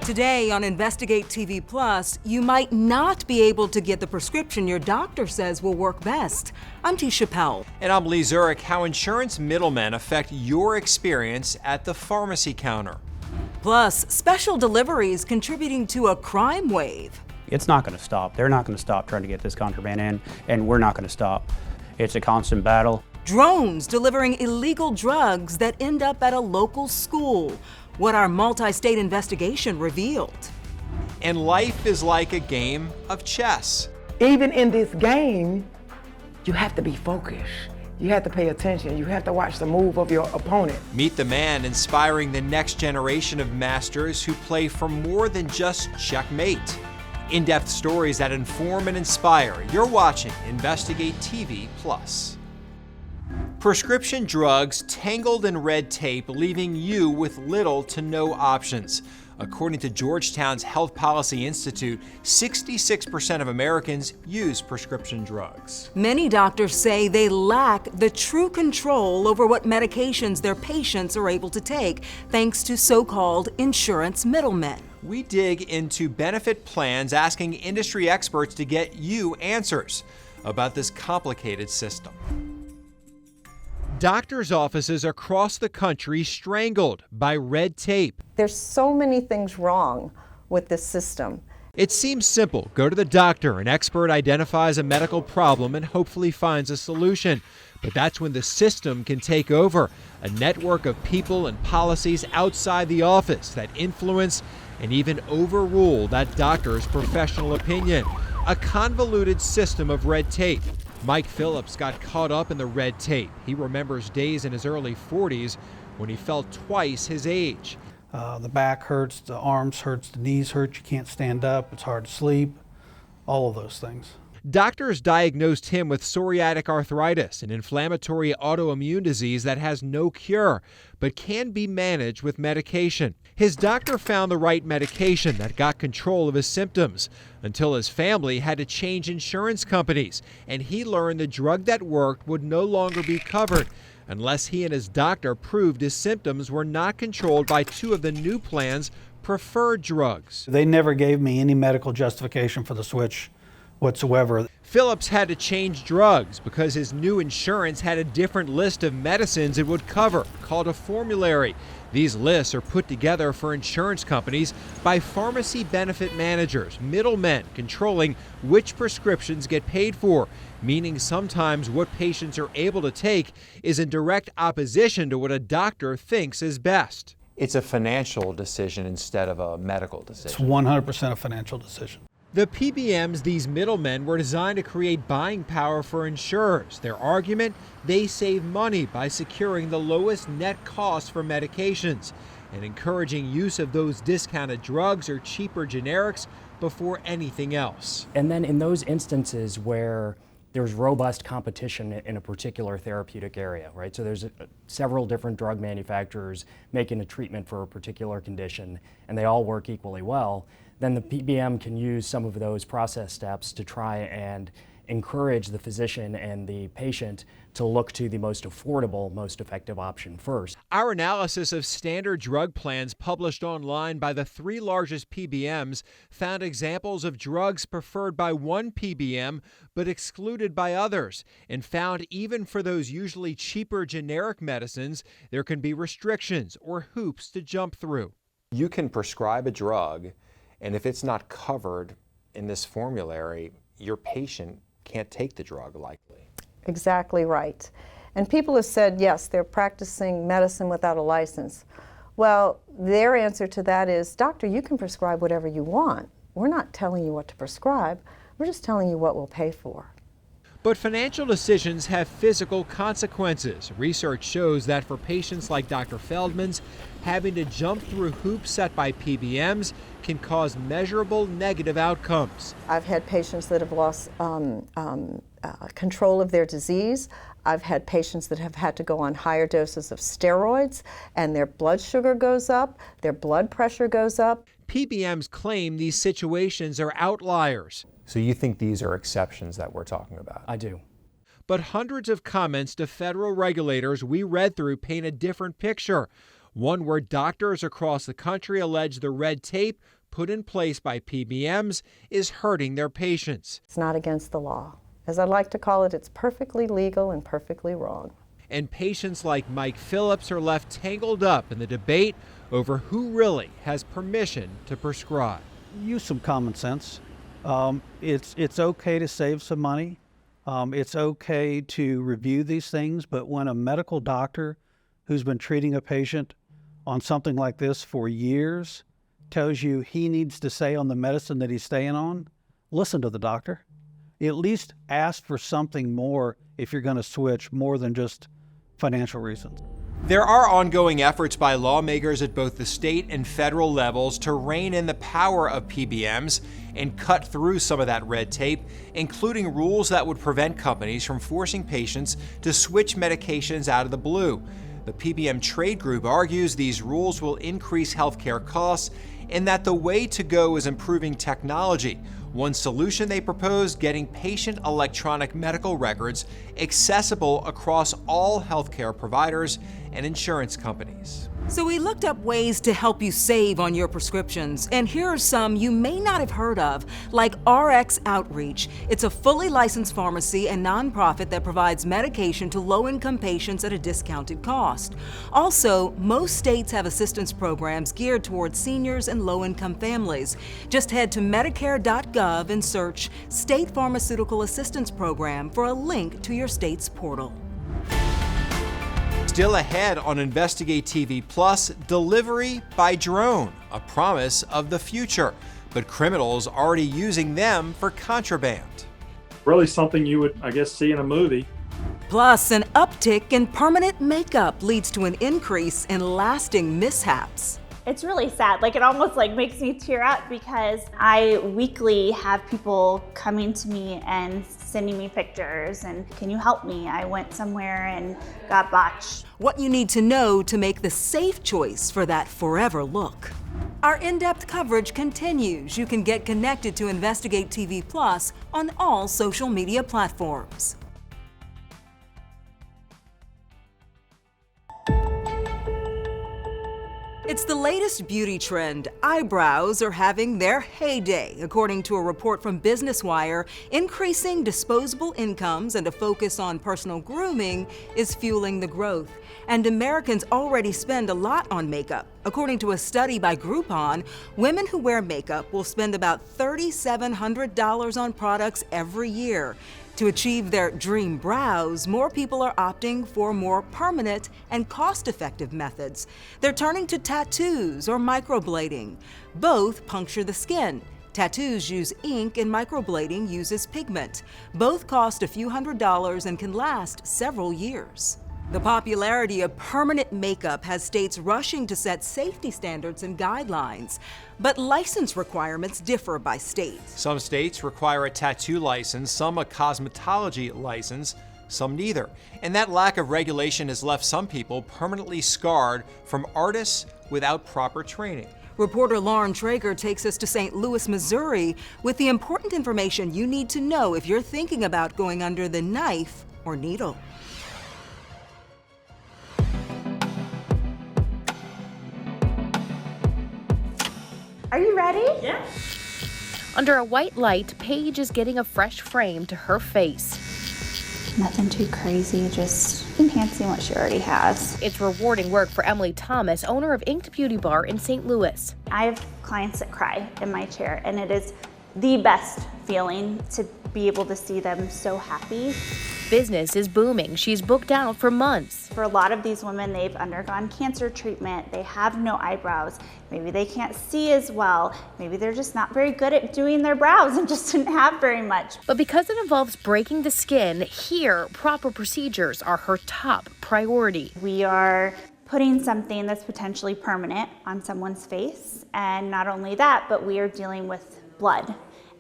Today on Investigate TV Plus, you might not be able to get the prescription your doctor says will work best. I'm Tisha Powell. And I'm Lee Zurich. How insurance middlemen affect your experience at the pharmacy counter. Plus, special deliveries contributing to a crime wave. It's not going to stop. They're not going to stop trying to get this contraband in, and we're not going to stop. It's a constant battle. Drones delivering illegal drugs that end up at a local school. What our multi-state investigation revealed. And life is like a game of chess. Even in this game, you have to be focused. You have to pay attention. You have to watch the move of your opponent. Meet the man inspiring the next generation of masters who play for more than just checkmate. In-depth stories that inform and inspire. You're watching Investigate TV Plus. Prescription drugs tangled in red tape, leaving you with little to no options. According to Georgetown's Health Policy Institute, 66% of Americans use prescription drugs. Many doctors say they lack the true control over what medications their patients are able to take, thanks to so-called insurance middlemen. We dig into benefit plans, asking industry experts to get you answers about this complicated system. Doctors' offices across the country strangled by red tape. There's so many things wrong with this system. It seems simple. Go to the doctor. An expert identifies a medical problem and hopefully finds a solution. But that's when the system can take over. A network of people and policies outside the office that influence and even overrule that doctor's professional opinion. A convoluted system of red tape. Mike Phillips got caught up in the red tape. He remembers days in his early 40s when he felt twice his age. The back hurts, the arms hurts, the knees hurt, you can't stand up, it's hard to sleep, all of those things. Doctors diagnosed him with psoriatic arthritis, an inflammatory autoimmune disease that has no cure, but can be managed with medication. His doctor found the right medication that got control of his symptoms, until his family had to change insurance companies, and he learned the drug that worked would no longer be covered unless he and his doctor proved his symptoms were not controlled by two of the new plan's preferred drugs. They never gave me any medical justification for the switch whatsoever. Phillips had to change drugs because his new insurance had a different list of medicines it would cover, called a formulary. These lists are put together for insurance companies by pharmacy benefit managers, middlemen controlling which prescriptions get paid for, meaning sometimes what patients are able to take is in direct opposition to what a doctor thinks is best. It's a financial decision instead of a medical decision. It's 100% a financial decision. The PBMs, these middlemen, were designed to create buying power for insurers. Their argument, they save money by securing the lowest net cost for medications and encouraging use of those discounted drugs or cheaper generics before anything else. And then in those instances where there's robust competition in a particular therapeutic area, right? So there's several different drug manufacturers making a treatment for a particular condition, and they all work equally well. Then the PBM can use some of those process steps to try and encourage the physician and the patient to look to the most affordable, most effective option first. Our analysis of standard drug plans published online by the three largest PBMs found examples of drugs preferred by one PBM but excluded by others, and found even for those usually cheaper generic medicines, there can be restrictions or hoops to jump through. You can prescribe a drug, and if it's not covered in this formulary, your patient can't take the drug likely. Exactly right. And people have said, yes, they're practicing medicine without a license. Well, their answer to that is, doctor, you can prescribe whatever you want. We're not telling you what to prescribe. We're just telling you what we'll pay for. But financial decisions have physical consequences. Research shows that for patients like Dr. Feldman's, having to jump through hoops set by PBMs can cause measurable negative outcomes. I've had patients that have lost control of their disease. I've had patients that have had to go on higher doses of steroids, and their blood sugar goes up, their blood pressure goes up. PBMs claim these situations are outliers. So you think these are exceptions that we're talking about? I do. But hundreds of comments to federal regulators we read through paint a different picture. One where doctors across the country allege the red tape put in place by PBMs is hurting their patients. It's not against the law. As I like to call it, it's perfectly legal and perfectly wrong. And patients like Mike Phillips are left tangled up in the debate over who really has permission to prescribe. Use some common sense. It's okay to save some money. It's okay to review these things, but when a medical doctor who's been treating a patient on something like this for years tells you he needs to stay on the medicine that he's staying on, listen to the doctor. At least ask for something more if you're going to switch, more than just financial reasons. There are ongoing efforts by lawmakers at both the state and federal levels to rein in the power of PBMs and cut through some of that red tape, including rules that would prevent companies from forcing patients to switch medications out of the blue. The PBM trade group argues these rules will increase healthcare costs and that the way to go is improving technology. One solution they propose, getting patient electronic medical records accessible across all healthcare providers and insurance companies. So we looked up ways to help you save on your prescriptions, and here are some you may not have heard of, like RX Outreach. It's a fully licensed pharmacy and nonprofit that provides medication to low-income patients at a discounted cost. Also, most states have assistance programs geared towards seniors and low-income families. Just head to Medicare.gov and search State Pharmaceutical Assistance Program for a link to your state's portal. Still ahead on InvestigateTV Plus, delivery by drone, a promise of the future, but criminals already using them for contraband. Really something you would, I guess, see in a movie. Plus, an uptick in permanent makeup leads to an increase in lasting mishaps. It's really sad. It almost makes me tear up because I weekly have people coming to me and sending me pictures and, can you help me? I went somewhere and got botched. What you need to know to make the safe choice for that forever look. Our in-depth coverage continues. You can get connected to InvestigateTV Plus on all social media platforms. It's the latest beauty trend. Eyebrows are having their heyday, according to a report from Business Wire. Increasing disposable incomes and a focus on personal grooming is fueling the growth. And Americans already spend a lot on makeup. According to a study by Groupon, women who wear makeup will spend about $3,700 on products every year. To achieve their dream brows, more people are opting for more permanent and cost-effective methods. They're turning to tattoos or microblading. Both puncture the skin. Tattoos use ink and microblading uses pigment. Both cost a few $100s and can last several years. The popularity of permanent makeup has states rushing to set safety standards and guidelines, but license requirements differ by state. Some states require a tattoo license, some a cosmetology license, some neither. And that lack of regulation has left some people permanently scarred from artists without proper training. Reporter Lauren Traeger takes us to St. Louis, Missouri, with the important information you need to know if you're thinking about going under the knife or needle. Are you ready? Yeah. Under a white light, Paige is getting a fresh frame to her face. Nothing too crazy, just enhancing what she already has. It's rewarding work for Emily Thomas, owner of Inked Beauty Bar in St. Louis. I have clients that cry in my chair, and it is the best feeling to be able to see them so happy. Business is booming. She's booked out for months. For a lot of these women, they've undergone cancer treatment. They have no eyebrows. Maybe they can't see as well. Maybe they're just not very good at doing their brows and just didn't have very much. But because it involves breaking the skin, here, proper procedures are her top priority. We are putting something that's potentially permanent on someone's face. And not only that, but we are dealing with blood.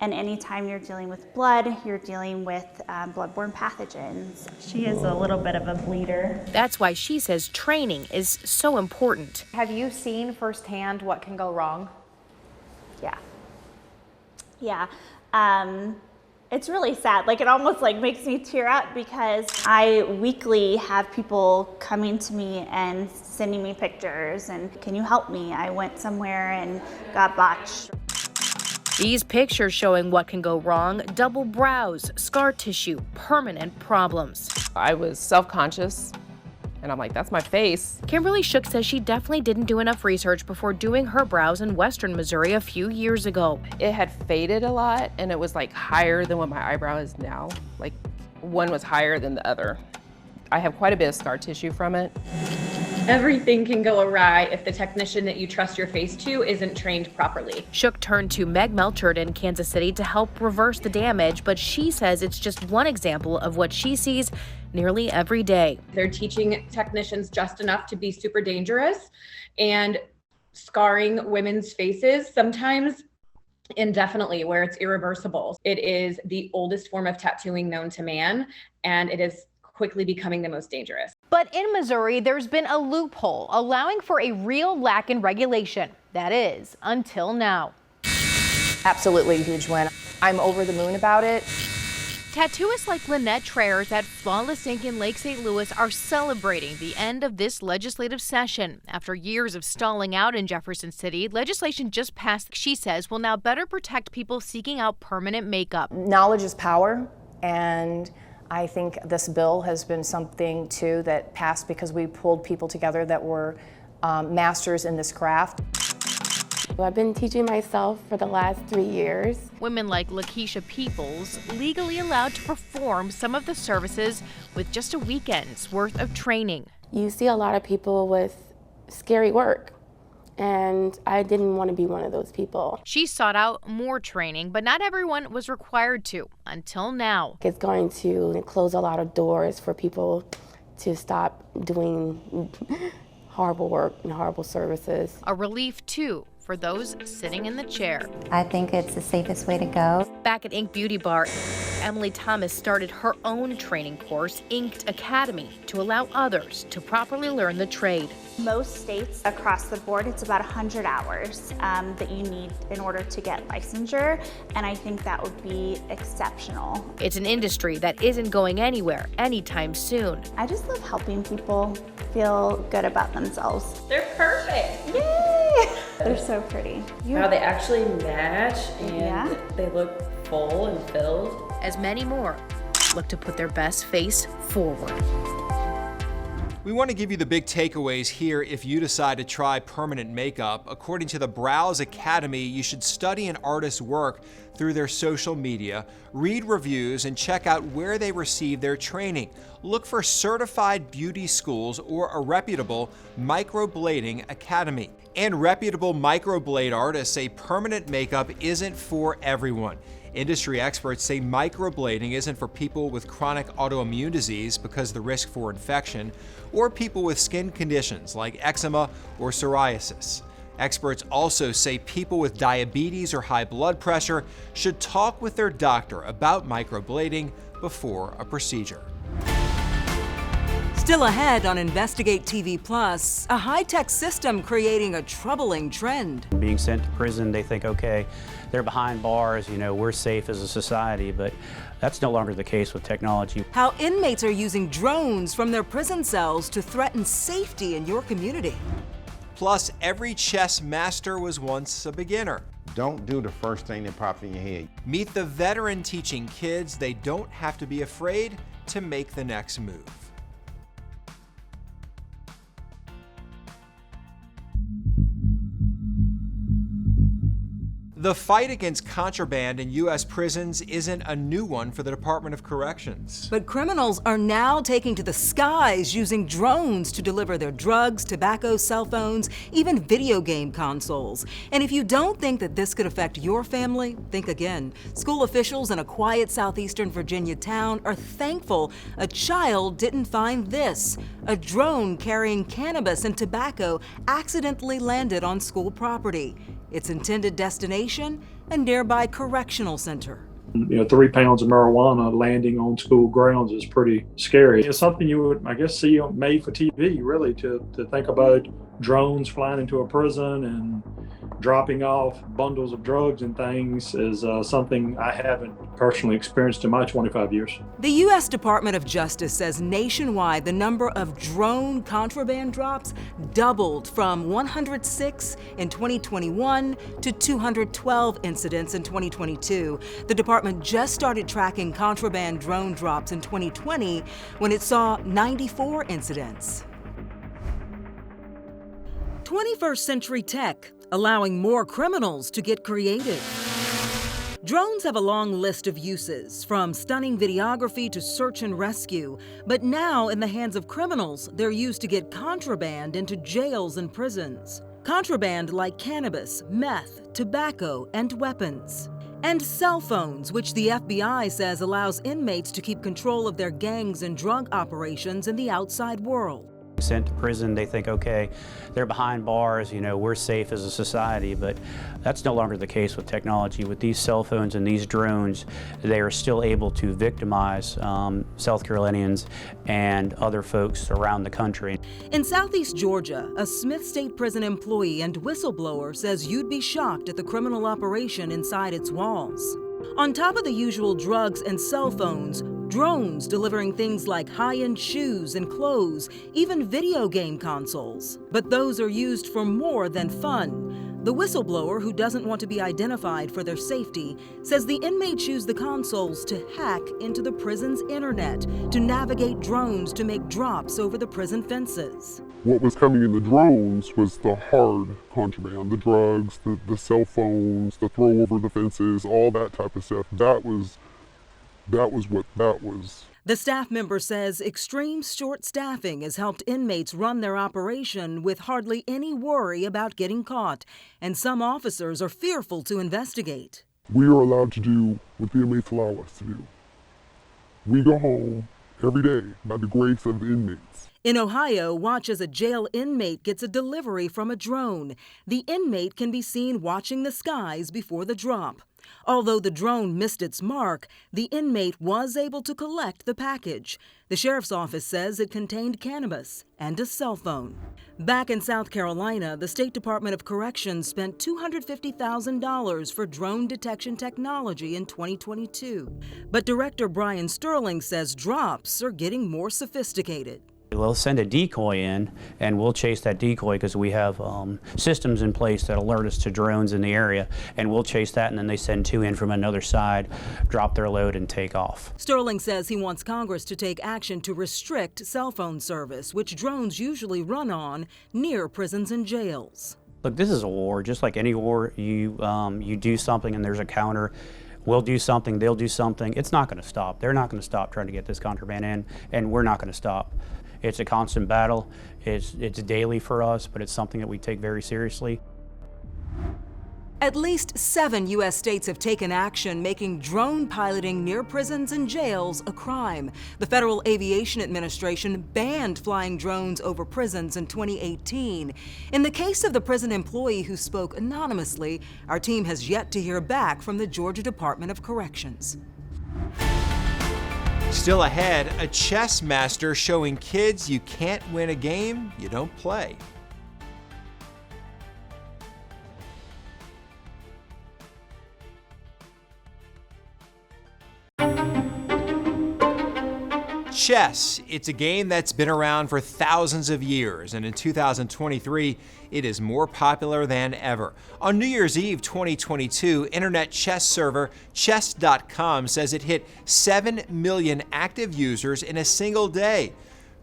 And anytime you're dealing with blood, you're dealing with bloodborne pathogens. She is a little bit of a bleeder. That's why she says training is so important. Have you seen firsthand what can go wrong? Yeah. It's really sad. It almost makes me tear up because I weekly have people coming to me and sending me pictures and, can you help me? I went somewhere and got botched. These pictures showing what can go wrong: double brows, scar tissue, permanent problems. I was self-conscious, and I'm like, that's my face. Kimberly Shook says she definitely didn't do enough research before doing her brows in Western Missouri a few years ago. It had faded a lot, and it was like higher than what my eyebrow is now. Like one was higher than the other. I have quite a bit of scar tissue from it. Everything can go awry if the technician that you trust your face to isn't trained properly. Shook turned to Meg Melchard in Kansas City to help reverse the damage, but she says it's just one example of what she sees nearly every day. They're teaching technicians just enough to be super dangerous and scarring women's faces, sometimes indefinitely, where it's irreversible. It is the oldest form of tattooing known to man, and it is quickly becoming the most dangerous. But in Missouri, there's been a loophole allowing for a real lack in regulation. That is, until now. Absolutely a huge win. I'm over the moon about it. Tattooists like Lynette Trayers at Flawless Ink in Lake St. Louis are celebrating the end of this legislative session. After years of stalling out in Jefferson City, legislation just passed, she says, will now better protect people seeking out permanent makeup. Knowledge is power, and I think this bill has been something, too, that passed because we pulled people together that were masters in this craft. I've been teaching myself for the last 3 years. Women like Lakeisha Peoples legally allowed to perform some of the services with just a weekend's worth of training. You see a lot of people with scary work, and I didn't want to be one of those people. She sought out more training, but not everyone was required to until now. It's going to close a lot of doors for people to stop doing horrible work and horrible services. A relief, too, for those sitting in the chair. I think it's the safest way to go. Back at Ink Beauty Bar, Emily Thomas started her own training course, Inked Academy, to allow others to properly learn the trade. Most states across the board, it's about 100 hours that you need in order to get licensure, and I think that would be exceptional. It's an industry that isn't going anywhere anytime soon. I just love helping people feel good about themselves. They're perfect. Yay! They're so pretty. How they actually match, and Yeah. they look full and filled. As many more look to put their best face forward. We want to give you the big takeaways here if you decide to try permanent makeup. According to the Brows Academy, you should study an artist's work through their social media, read reviews, and check out where they receive their training. Look for certified beauty schools or a reputable microblading academy. And reputable microblade artists say permanent makeup isn't for everyone. Industry experts say microblading isn't for people with chronic autoimmune disease because of the risk for infection, or people with skin conditions like eczema or psoriasis. Experts also say people with diabetes or high blood pressure should talk with their doctor about microblading before a procedure. Still ahead on Investigate TV Plus, a high-tech system creating a troubling trend. Being sent to prison, they think, okay, they're behind bars, you know, we're safe as a society, but that's no longer the case with technology. How inmates are using drones from their prison cells to threaten safety in your community. Plus, every chess master was once a beginner. Don't do the first thing that pops in your head. Meet the veteran teaching kids they don't have to be afraid to make the next move. The fight against contraband in U.S. prisons isn't a new one for the Department of Corrections. But criminals are now taking to the skies using drones to deliver their drugs, tobacco, cell phones, even video game consoles. And if you don't think that this could affect your family, think again. School officials in a quiet southeastern Virginia town are thankful a child didn't find this. A drone carrying cannabis and tobacco accidentally landed on school property. Its intended destination, a nearby correctional center. 3 pounds of marijuana landing on school grounds is pretty scary. It's something you would, I guess, see made for TV, really, to think about drones flying into a prison and dropping off bundles of drugs and things is something I haven't personally experienced in my 25 years. The U.S. Department of Justice says nationwide the number of drone contraband drops doubled from 106 in 2021 to 212 incidents in 2022. The department just started tracking contraband drone drops in 2020 when it saw 94 incidents. 21st century tech, allowing more criminals to get creative. Drones have a long list of uses, from stunning videography to search and rescue. But now, in the hands of criminals, they're used to get contraband into jails and prisons. Contraband like cannabis, meth, tobacco, and weapons. And cell phones, which the FBI says allows inmates to keep control of their gangs and drug operations in the outside world. Sent to prison, they think, okay, they're behind bars, we're safe as a society, but that's no longer the case with technology. With these cell phones and these drones, they are still able to victimize South Carolinians and other folks around the country. In Southeast Georgia, a Smith State Prison employee and whistleblower says you'd be shocked at the criminal operation inside its walls. On top of the usual drugs and cell phones, drones delivering things like high-end shoes and clothes, even video game consoles. But those are used for more than fun. The whistleblower, who doesn't want to be identified for their safety, says the inmates use the consoles to hack into the prison's internet, to navigate drones to make drops over the prison fences. What was coming in the drones was the hard contraband, the drugs, the cell phones, the throw over the fences, all that type of stuff. That was what that was. The staff member says extreme short staffing has helped inmates run their operation with hardly any worry about getting caught, and some officers are fearful to investigate. We are allowed to do what the inmates allow us to do. We go home every day by the grace of the inmates. In Ohio, watch as a jail inmate gets a delivery from a drone. The inmate can be seen watching the skies before the drop. Although the drone missed its mark, the inmate was able to collect the package. The sheriff's office says it contained cannabis and a cell phone. Back in South Carolina, the State Department of Corrections spent $250,000 for drone detection technology in 2022. But Director Brian Sterling says drops are getting more sophisticated. We'll send a decoy in, and we'll chase that decoy because we have systems in place that alert us to drones in the area, and we'll chase that, and then they send two in from another side, drop their load, and take off. Sterling says he wants Congress to take action to restrict cell phone service, which drones usually run on near prisons and jails. Look, this is a war. Just like any war, you do something and there's a counter. We'll do something, they'll do something. It's not going to stop. They're not going to stop trying to get this contraband in, and we're not going to stop. It's a constant battle. It's daily for us, but it's something that we take very seriously. At least 7 U.S. states have taken action, making drone piloting near prisons and jails a crime. The Federal Aviation Administration banned flying drones over prisons in 2018. In the case of the prison employee who spoke anonymously, our team has yet to hear back from the Georgia Department of Corrections. Still ahead, a chess master showing kids you can't win a game you don't play. Chess. It's a game that's been around for thousands of years, and in 2023, it is more popular than ever. On New Year's Eve 2022, internet chess server chess.com says it hit 7 million active users in a single day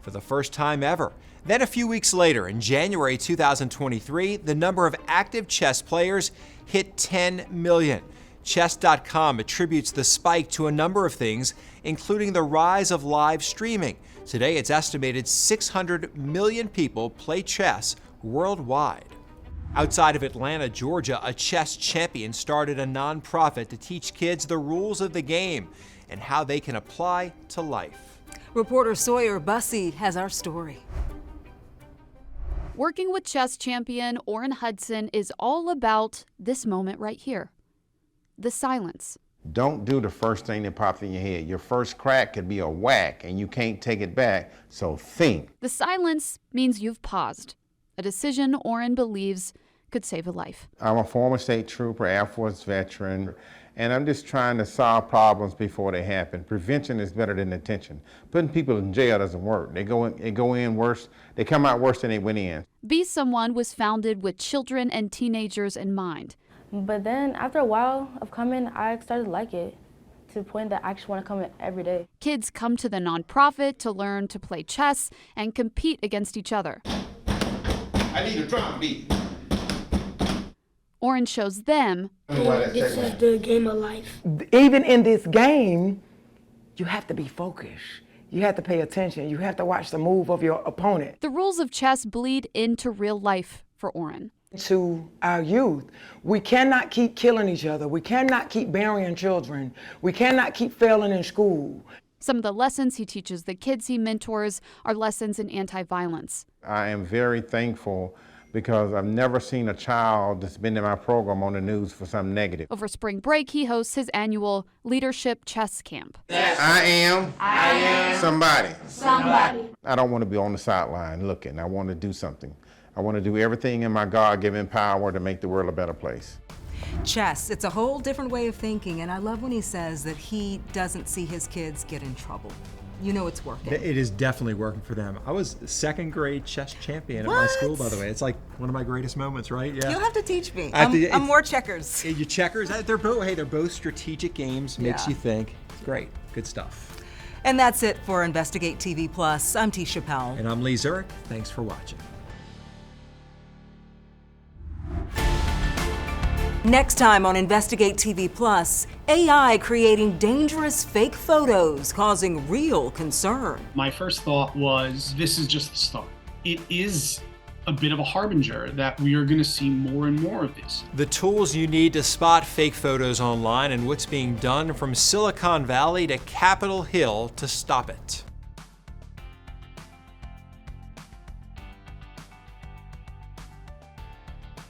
for the first time ever. Then a few weeks later, in January 2023, the number of active chess players hit 10 million. Chess.com attributes the spike to a number of things, including the rise of live streaming. Today, it's estimated 600 million people play chess worldwide. Outside of Atlanta, Georgia, a chess champion started a nonprofit to teach kids the rules of the game and how they can apply to life. Reporter Sawyer Bussey has our story. Working with chess champion Orrin Hudson is all about this moment right here. The silence. Don't do the first thing that pops in your head. Your first crack could be a whack and you can't take it back, so think. The silence means you've paused. A decision Orrin believes could save a life. I'm a former state trooper, Air Force veteran, and I'm just trying to solve problems before they happen. Prevention is better than detention. Putting people in jail doesn't work. They go in worse, they come out worse than they went in. Be Someone was founded with children and teenagers in mind. But then after a while of coming, I started to like it, to the point that I actually want to come in every day. Kids come to the nonprofit to learn to play chess and compete against each other. I need a drum beat. Oren shows them This is the game of life. Even in this game, you have to be focused. You have to pay attention. You have to watch the move of your opponent. the rules of chess bleed into real life for Oren. To our youth, we cannot keep killing each other. We cannot keep burying children. We cannot keep failing in school. Some of the lessons he teaches the kids he mentors are lessons in anti-violence. I am very thankful because I've never seen a child that's been in my program on the news for something negative. Over spring break, he hosts his annual Leadership Chess Camp. I am somebody. I don't want to be on the sideline looking. I want to do something. I want to do everything in my God-given power to make the world a better place. Chess, it's a whole different way of thinking, and I love when he says that he doesn't see his kids get in trouble. You know it's working. It is definitely working for them. I was second grade chess champion at my school, by the way. It's like one of my greatest moments, right? Yeah. You'll have to teach me. I'm more checkers. Your checkers, they're both strategic games, makes you think. It's great, good stuff. And that's it for Investigate TV Plus. I'm T. Chappelle. And I'm Lee Zurich. Thanks for watching. Next time on Investigate TV Plus, AI creating dangerous fake photos causing real concern. My first thought was, this is just the start. It is a bit of a harbinger that we are going to see more and more of this. The tools you need to spot fake photos online and what's being done from Silicon Valley to Capitol Hill to stop it.